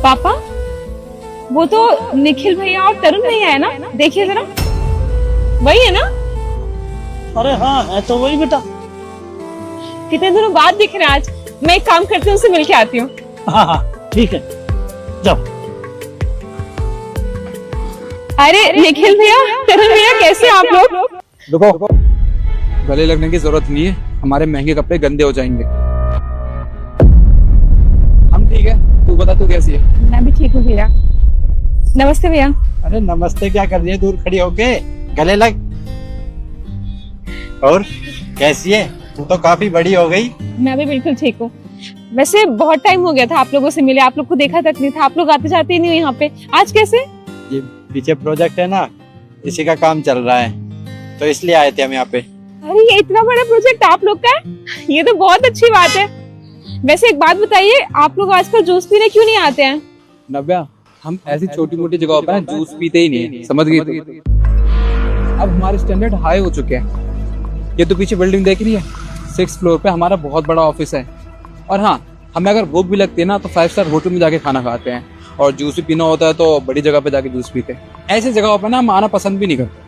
पापा, वो तो निखिल भैया और तरुण भैया है ना? देखिए जरा, वही है ना? अरे हाँ, है तो वही बेटा। कितने दिनों बाद दिख रहे हैं आज। मैं एक काम करती हूँ, उनसे मिल के आती हूँ। हाँ हाँ ठीक है, जाओ। अरे निखिल भैया, तरुण भैया, कैसे आप लोग? रुको, गले लगने की जरूरत नहीं है, हमारे महंगे कपड़े गंदे हो जाएंगे। हम ठीक है, तू बता तू कैसी है? मैं भी ठीक हूँ भैया। नमस्ते भैया। अरे नमस्ते क्या कर रही है दूर खड़ी होके, गले लग। और कैसी है? तू तो काफी बड़ी हो गई। मैं भी बिल्कुल ठीक हूँ। वैसे बहुत टाइम हो गया था आप लोगों से मिले, आप लोग को देखा तक नहीं था। आप लोग आते जाते ही नहीं हो यहाँ पे, आज कैसे? ये पीछे प्रोजेक्ट है ना, इसी का काम चल रहा है, तो इसलिए आए थे हम यहाँ पे। अरे ये इतना बड़ा प्रोजेक्ट आप लोग का है, ये तो बहुत अच्छी बात है। वैसे एक बात बताइए, आप लोग आजकल जूस पीने क्यों नहीं आते हैं? नव्या, हम ऐसी छोटी मोटी जगहों पर ना जूस पीते ही नहीं है, समझ गई तू? अब हमारे स्टैंडर्ड हाई हो चुके हैं। ये तो पीछे बिल्डिंग देख रही है, 6th फ्लोर पे हमारा बहुत बड़ा ऑफिस है। और हाँ, हमें अगर भूख भी लगती है ना तो 5 स्टार होटल में जाके खाना खाते हैं, और जूस भी पीना होता है तो बड़ी जगह पे जाके जूस पीते हैं। ऐसी जगहों पर ना हम आना पसंद भी नहीं करते।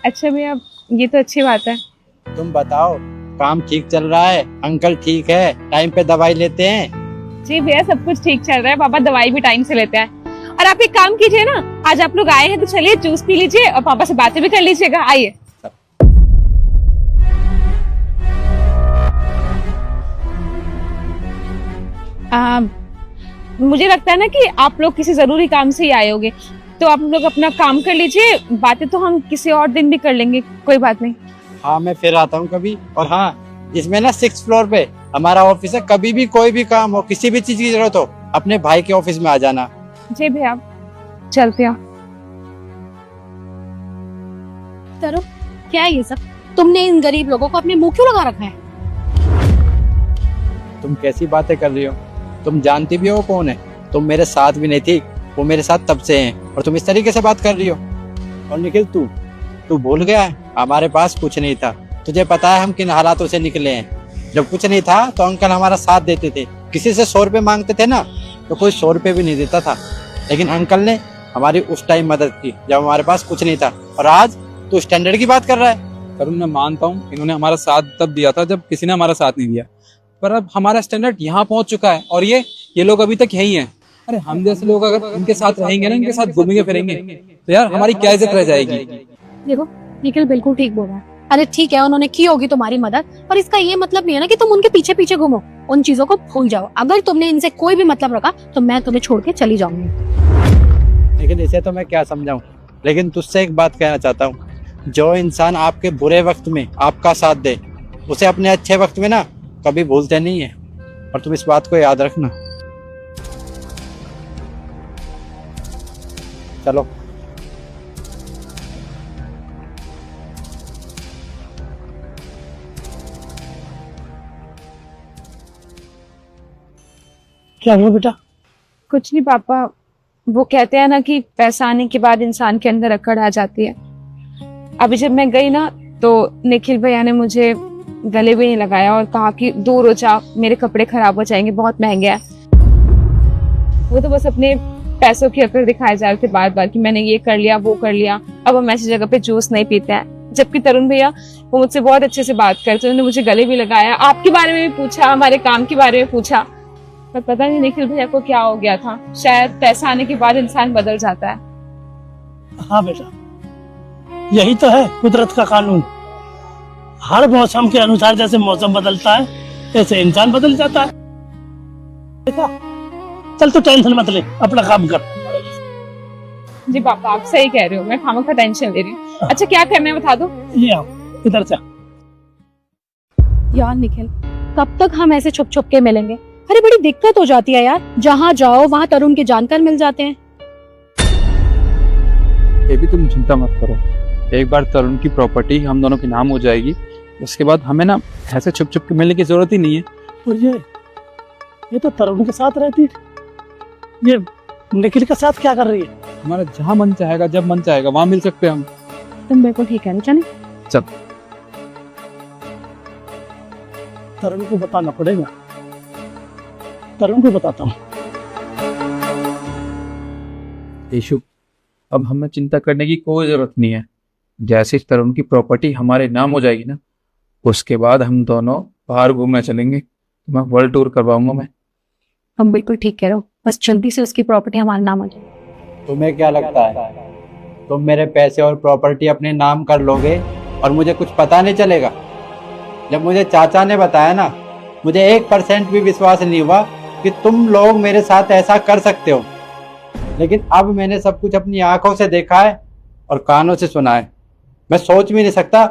अच्छा भैया, ये तो अच्छी बात है। तुम बताओ, काम ठीक चल रहा है? अंकल ठीक है? टाइम पे दवाई लेते हैं? जी भैया, सब कुछ ठीक चल रहा है। पापा दवाई भी टाइम से लेते हैं। और आप एक काम कीजिए ना, आज आप लोग आए हैं तो चलिए जूस पी लीजिए और पापा से बातें भी कर लीजिएगा। आइए। मुझे लगता है ना कि आप लोग किसी जरूरी काम से ही आए होंगे, तो आप लोग अपना काम कर लीजिए, बातें तो हम किसी और दिन भी कर लेंगे, कोई बात नहीं। हाँ मैं फिर आता हूँ कभी। और हाँ, इसमें ना 6th फ्लोर पे हमारा ऑफिस है, कभी भी कोई भी काम हो, किसी भी चीज की जरूरत हो, अपने भाई के ऑफिस में आ जाना। जी भैया, चलते हैं। तरुण, क्या है ये सब? तुमने इन गरीब लोगों को अपने मुंह क्यों लगा रखा है? तुम कैसी बातें कर रही हो? तुम जानती भी हो कौन है? तुम मेरे साथ भी नहीं थी, वो मेरे साथ तब से हैं, और तुम इस तरीके से बात कर रही हो। और निखिल, तू भूल गया है, हमारे पास कुछ नहीं था। तुझे पता है हम किन हालातों से निकले हैं। जब कुछ नहीं था तो अंकल हमारा साथ देते थे। किसी से 100 रुपए मांगते थे ना, तो कोई 100 रुपए भी नहीं देता था, लेकिन अंकल ने हमारी उस टाइम मदद की जब हमारे पास कुछ नहीं था। और आज तू स्टैंडर्ड की बात कर रहा है। तरुण, मैं मानता हूँ इन्होंने हमारा साथ तब दिया था जब किसी ने हमारा साथ नहीं दिया, पर अब हमारा स्टैंडर्ड यहाँ पहुंच चुका है और ये लोग अभी तक यही हैं। अरे हम जैसे लोग अगर इनके साथ रहेंगे ना, इनके साथ घूमेंगे फिरेंगे, तो यार हमारी क्या इज्जत रह जाएगी? देखो, निखिल बिल्कुल ठीक बोल रहा है। अरे ठीक है, उन्होंने की होगी तुम्हारी मदद, पर इसका ये मतलब नहीं है ना कि तुम उनके पीछे पीछे घूमो। उन चीजों को भूल जाओ। अगर तुमने इनसे कोई भी मतलब रखा तो मैं तुम्हें छोड़ के चली जाऊंगी। लेकिन इसे तो मैं क्या समझाऊं। लेकिन तुझसे एक बात कहना चाहता हूँ, जो इंसान आपके बुरे वक्त में आपका साथ दे, उसे अपने अच्छे वक्त में ना कभी भूलते नहीं है। और तुम इस बात को याद रखना। चलो। क्या हुआ बेटा? कुछ नहीं पापा, वो कहते हैं ना कि पैसा आने के बाद इंसान के अंदर अकड़ आ जाती है। अभी जब मैं गई ना, तो निखिल भैया ने मुझे गले भी नहीं लगाया और कहा कि दूर हो जा, मेरे कपड़े खराब हो जाएंगे, बहुत महंगे हैं। वो तो बस अपने पैसों की अकड़ दिखाए जा रहे थे बार बार कि मैंने ये कर लिया, वो कर लिया। अब हम ऐसी जगह पे जूस नहीं पीते हैं। जबकि तरुण भैया वो मुझसे बहुत अच्छे से बात करते, उन्होंने मुझे गले भी लगाया, आपके बारे में भी पूछा, हमारे काम के बारे में पूछा। पर पता नहीं निखिल भैया को क्या हो गया था, शायद पैसा आने के बाद इंसान बदल जाता है। हाँ बेटा, यही तो है कुदरत का कानून। हर मौसम के अनुसार जैसे मौसम बदलता है, ऐसे इंसान बदल जाता है। देखा, चल तू टेंशन मत ले, अपना काम कर। जी पापा, आप सही कह रहे हो, मैं खामखा टेंशन ले रही हूँ। अच्छा क्या करना है बता दो। ये आओ, इधर से। यार निखिल, कब तक हम ऐसे छुप छुप के मिलेंगे? अरे बड़ी दिक्कत हो जाती है यार, जहाँ जाओ वहाँ तरुण के जानकार मिल जाते हैं। ये भी तुम चिंता मत करो, एक बार तरुण की प्रॉपर्टी हम दोनों के नाम हो जाएगी, उसके बाद हमें ना ऐसे छुप छुप के मिलने की जरूरत ही नहीं है। और ये तो तरुण के साथ रहती है, ये निखिल के साथ क्या कर रही है? हमारा जहाँ मन चाहेगा, जब मन चाहेगा वहाँ मिल सकते हैं हम। तुम बिल्कुल ठीक है, चले। चल। तरुण को बताना पड़ेगा, तरुण को बताता हूँ। इशू, अब हमें चिंता करने की कोई जरूरत नहीं है। जैसे ही तरुण की प्रॉपर्टी हमारे नाम हो जाएगी ना, उसके बाद हम दोनों बाहर घूमने चलेंगे। मैं वर्ल्ड टूर करवाऊंगा मैं। हम बिल्कुल ठीक कह रहे हो, बस जल्दी से उसकी प्रॉपर्टी हमारे नाम हो जाए। तुम्हें क्या लगता है तुम मेरे पैसे और प्रॉपर्टी अपने नाम कर लोगे और मुझे कुछ पता नहीं चलेगा? जब मुझे चाचा ने बताया ना, मुझे 1% भी विश्वास नहीं हुआ कि तुम लोग मेरे साथ ऐसा कर सकते हो। लेकिन अब मैंने सब कुछ अपनी आंखों से देखा है और कानों से सुना है। मैं सोच भी नहीं सकता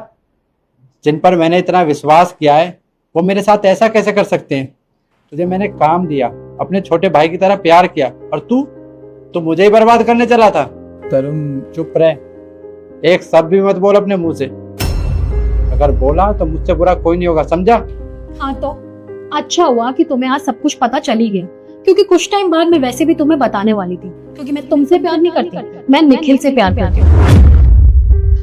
जिन पर मैंने इतना विश्वास किया है वो मेरे साथ ऐसा कैसे कर सकते हैं। तुझे मैंने काम दिया, अपने छोटे भाई की तरह प्यार किया, और तू मुझे ही बर्बाद करने चला था। तरुण, चुप रहे, एक शब्द भी मत बोल अपने मुंह से। अगर बोला तो मुझसे बुरा कोई नहीं होगा, समझा? हाँ तो अच्छा हुआ कि तुम्हें आज सब कुछ पता चल ही गया, क्योंकि कुछ टाइम बाद मैं वैसे भी तुम्हें बताने वाली थी, क्योंकि मैं तुमसे प्यार नहीं करती, मैं निखिल से प्यार करती हूँ।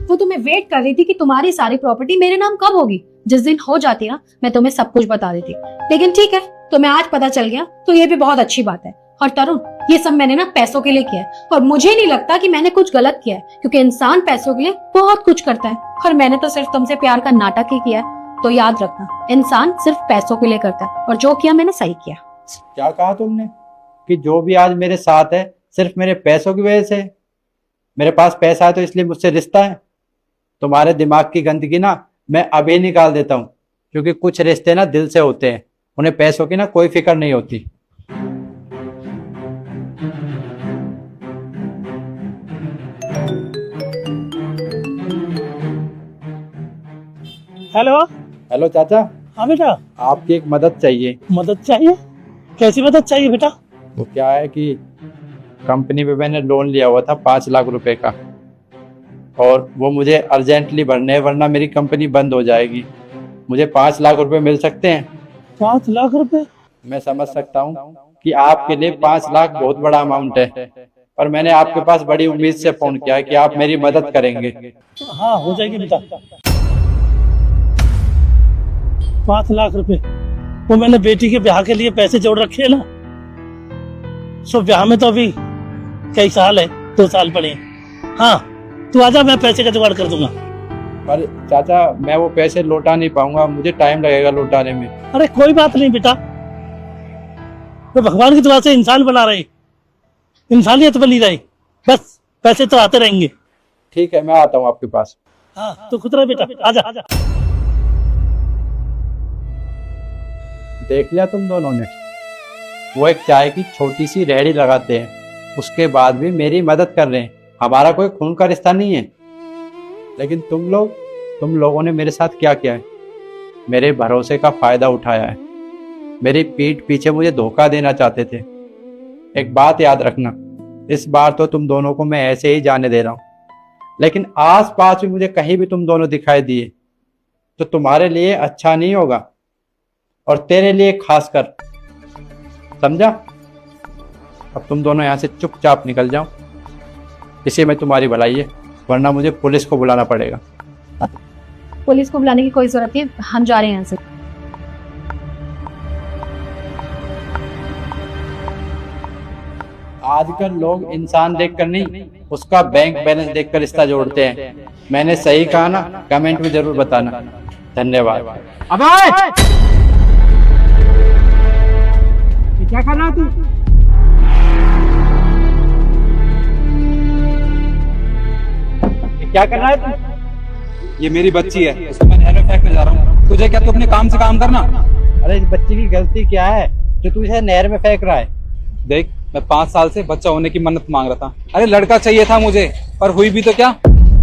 वो तुम्हें वेट कर रही थी कि तुम्हारी सारी प्रॉपर्टी मेरे नाम कब होगी। जिस दिन हो जाती ना, मैं तुम्हें सब कुछ बता देती। लेकिन ठीक है, तुम्हें आज पता चल गया तो ये भी बहुत अच्छी बात है। और तरुण, ये सब मैंने ना पैसों के लिए किया है, और मुझे नहीं लगता कि मैंने कुछ गलत किया है, क्योंकि इंसान पैसों के लिए बहुत कुछ करता है, और मैंने तो सिर्फ तुमसे प्यार का नाटक ही किया है। तो याद रखना, इंसान सिर्फ पैसों के लिए करता है, और जो किया मैंने सही किया। क्या कहा तुमने कि जो भी आज मेरे साथ है सिर्फ मेरे पैसों की वजह से? मेरे पास पैसा है तो इसलिए मुझसे रिश्ता है? तुम्हारे दिमाग की गंदगी ना मैं अभी निकाल देता हूँ, क्योंकि कुछ रिश्ते ना दिल से होते हैं, उन्हें पैसों की ना कोई फिक्र नहीं होती। हेलो। हेलो चाचा, हाँ बेटा। आपकी एक मदद चाहिए। मदद चाहिए? कैसी मदद चाहिए बेटा? वो क्या है कि कंपनी में मैंने लोन लिया हुआ था 5 लाख रुपए का, और वो मुझे अर्जेंटली भरने है, वरना मेरी कंपनी बंद हो जाएगी। मुझे 5 लाख रुपए मिल सकते हैं? 5 लाख रुपए? मैं समझ सकता हूँ कि आपके लिए 5 लाख बहुत बड़ा अमाउंट है, पर मैंने आपके पास बड़ी उम्मीद से फोन किया है कि आप मेरी मदद करेंगे। हाँ, हो जाएगी बेटा। 5 लाख रुपए वो मैंने बेटी के ब्याह के लिए पैसे जोड़ रखे हैं ना। सो ब्याह में तो अभी कई साल है, 2 साल पड़े हैं। हाँ, तू आजा, मैं पैसे का जुगाड़ कर दूंगा। पर चाचा, मैं वो पैसे लौटा नहीं पाऊंगा, मुझे टाइम लगेगा लौटाने में। अरे कोई बात नहीं बेटा, तो भगवान की दुआ से इंसान बना रहे, इंसानियत बनी रही, बस पैसे तो आते रहेंगे। ठीक है, मैं आता हूँ आपके पास। हाँ, तो खुद रह बेटा, आजा आजा। देख लिया तुम दोनों ने, वो एक चाय की छोटी सी रेहड़ी लगाते हैं, उसके बाद भी मेरी मदद कर रहे हैं। हमारा कोई खून का रिश्ता नहीं है, लेकिन तुम लोगों ने मेरे साथ क्या किया है? मेरे भरोसे का फायदा उठाया है, मेरी पीठ पीछे मुझे धोखा देना चाहते थे। एक बात याद रखना, इस बार तो तुम दोनों को मैं ऐसे ही जाने दे रहा हूँ, लेकिन आस पास भी मुझे कहीं भी तुम दोनों दिखाई दिए तो तुम्हारे लिए अच्छा नहीं होगा, और तेरे लिए खासकर, समझा? अब तुम दोनों यहाँ से चुपचाप निकल जाओ, इसी में तुम्हारी भलाई है, वरना मुझे पुलिस को बुलाना पड़ेगा। पुलिस को बुलाने की कोई जरूरत नहीं, हम जा रहे हैं यहाँ से। आजकल लोग इंसान देखकर नहीं, उसका बैंक बैलेंस देखकर रिश्ता जोड़ते हैं। मैंने सही कहा ना? कमेंट में जरूर बताना। धन्यवाद। अबे क्या कर रहा तू? क्या कर रहा है तू? ये मेरी बच्ची है, उसको मैं नहर में फेंकने जा रहा हूँ। तुझे क्या, तू अपने काम से काम करना। अरे इस बच्ची की गलती क्या है जो तू इसे नहर में फेंक रहा है? देख, मैं 5 साल से बच्चा होने की मन्नत मांग रहा था। अरे लड़का चाहिए था मुझे, पर हुई भी तो क्या,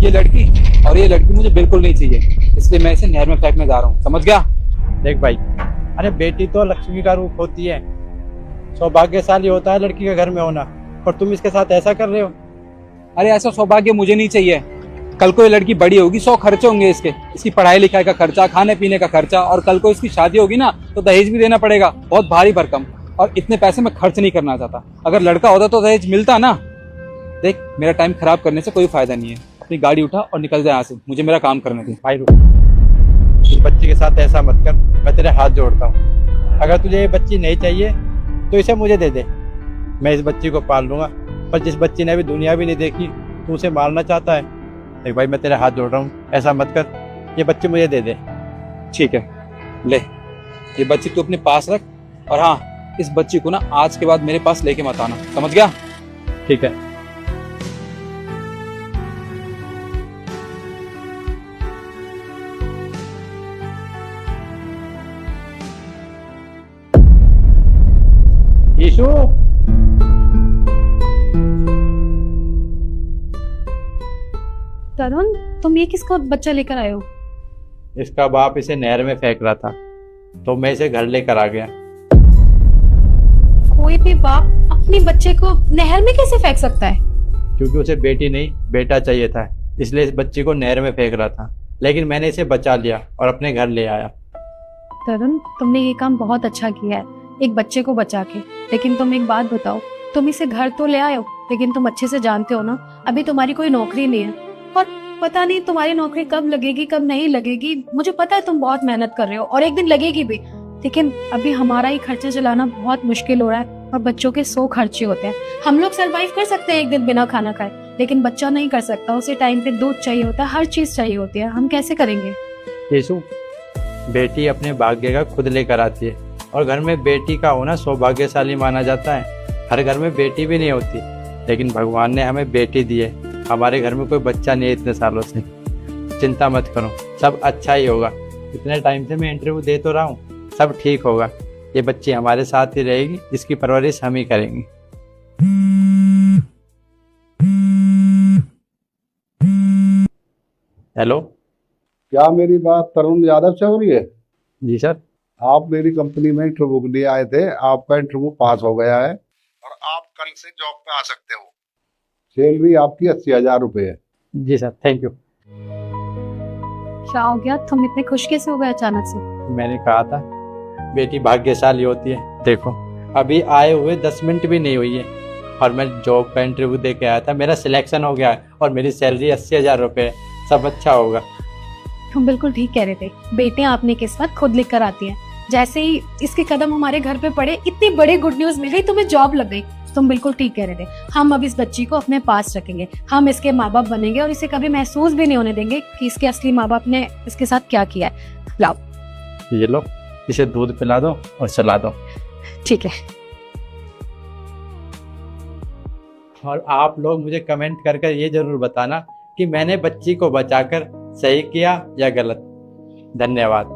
ये लड़की, और ये लड़की मुझे बिल्कुल नहीं चाहिए, इसलिए मैं इसे नहर में फेंकने जा रहा हूँ, समझ गया? देख भाई, अरे बेटी तो लक्ष्मी का रूप होती है, सौभाग्यशाली होता है लड़की के घर में होना, और तुम इसके साथ ऐसा कर रहे हो। अरे ऐसा सौभाग्य मुझे नहीं चाहिए। कल को ये लड़की बड़ी होगी, 100 खर्चे होंगे इसकी पढ़ाई लिखाई का खर्चा, खाने पीने का खर्चा, और कल को इसकी शादी होगी ना तो दहेज भी देना पड़ेगा, बहुत भारी भरकम, और इतने पैसे मैं खर्च नहीं करना चाहता। अगर लड़का होता तो दहेज मिलता ना। देख, मेरा टाइम खराब करने से कोई फायदा नहीं है, अपनी गाड़ी उठा और निकल जाए यहाँ से, मुझे मेरा काम करने दे। भाई रुक, इस बच्ची के साथ ऐसा मत कर, मैं तेरे हाथ जोड़ता हूँ। अगर तुझे ये बच्ची नहीं चाहिए तो इसे मुझे दे दे, मैं इस बच्ची को पाल लूंगा, पर जिस बच्ची ने अभी दुनिया भी नहीं देखी तू उसे मारना चाहता है। देख भाई मैं तेरे हाथ जोड़ रहा हूँ, ऐसा मत कर, ये बच्ची मुझे दे दे। ठीक है, ले ये बच्ची तू अपने पास रख, और हाँ इस बच्ची को ना आज के बाद मेरे पास लेके मत आना, समझ गया? ठीक है। यीशु, तरुण, तुम ये किसका बच्चा लेकर आए हो? इसका बाप इसे नहर में फेंक रहा था तो मैं इसे घर लेकर आ गया। कोई भी बाप अपने बच्चे को नहर में कैसे फेंक सकता है? क्योंकि उसे बेटी नहीं बेटा चाहिए था, इसलिए इस बच्ची को नहर में फेंक रहा था, लेकिन मैंने इसे बचा लिया और अपने घर ले आया। तरुण, तुमने ये काम बहुत अच्छा किया है, एक बच्चे को बचा के। लेकिन तुम एक बात बताओ, तुम इसे घर तो ले आए हो, लेकिन तुम अच्छे से जानते हो ना अभी तुम्हारी कोई नौकरी नहीं है, और पता नहीं तुम्हारी नौकरी कब लगेगी कब नहीं लगेगी। मुझे पता है तुम बहुत मेहनत कर रहे हो और एक दिन लगेगी भी, लेकिन अभी हमारा ही खर्चा चलाना बहुत मुश्किल हो रहा है और बच्चों के 100 खर्चे होते हैं। हम लोग सरवाइव कर सकते हैं एक दिन बिना खाना खाए, लेकिन बच्चा नहीं कर सकता। उसे टाइम पे दूध चाहिए होता है, हर चीज चाहिए होती है। हम कैसे करेंगे? यीशु, बेटी अपने भाग्य का खुद लेकर आती है और घर में बेटी का होना सौभाग्यशाली माना जाता है। हर घर में बेटी भी नहीं होती, लेकिन भगवान ने हमें बेटी दी है। हमारे घर में कोई बच्चा नहीं है इतने सालों से। चिंता मत करो, सब अच्छा ही होगा। इतने टाइम से मैं इंटरव्यू दे तो रहा हूँ, सब ठीक होगा। ये बच्ची हमारे साथ ही रहेगी, इसकी परवरिश हम ही करेंगे। हेलो, क्या मेरी बात तरुण यादव से हो रही है? जी सर। आप मेरी कंपनी में इंटरव्यू के लिए आए थे, आपका इंटरव्यू पास हो गया है और आप कल से जॉब पे आ सकते हो। सैलरी आपकी 80,000 रुपये है। जी सर, थैंक यू। क्या हो गया, तुम इतने खुश कैसे हो गए अचानक से? मैंने कहा था बेटी भाग्यशाली होती है। देखो अभी आए हुए 10 मिनट भी नहीं हुई है और मैं जॉब का इंटरव्यू दे के आया था, मेरा सिलेक्शन हो गया है और मेरी सैलरी 80,000 रुपये है। सब अच्छा होगा। तुम बिल्कुल ठीक कह रहे थे, बेटियां अपनी किस्मत खुद लेकर आती हैं। जैसे ही इसके कदम हमारे घर पे पड़े, इतनी बड़ी गुड न्यूज मिल गई, तुम्हें जॉब लग गई। तुम बिल्कुल ठीक कह रहे थे। हम अब इस बच्ची को अपने पास रखेंगे, हम इसके माँ बाप बनेंगे और इसे कभी महसूस भी नहीं होने देंगे कि इसके असली माँ बाप ने इसके साथ क्या किया है। लाओ ये लो, इसे दूध पिला दो और चला दो। ठीक है। और आप लोग मुझे कमेंट कर ये जरूर बताना कि मैंने बच्ची को बचाकर सही किया या गलत। धन्यवाद।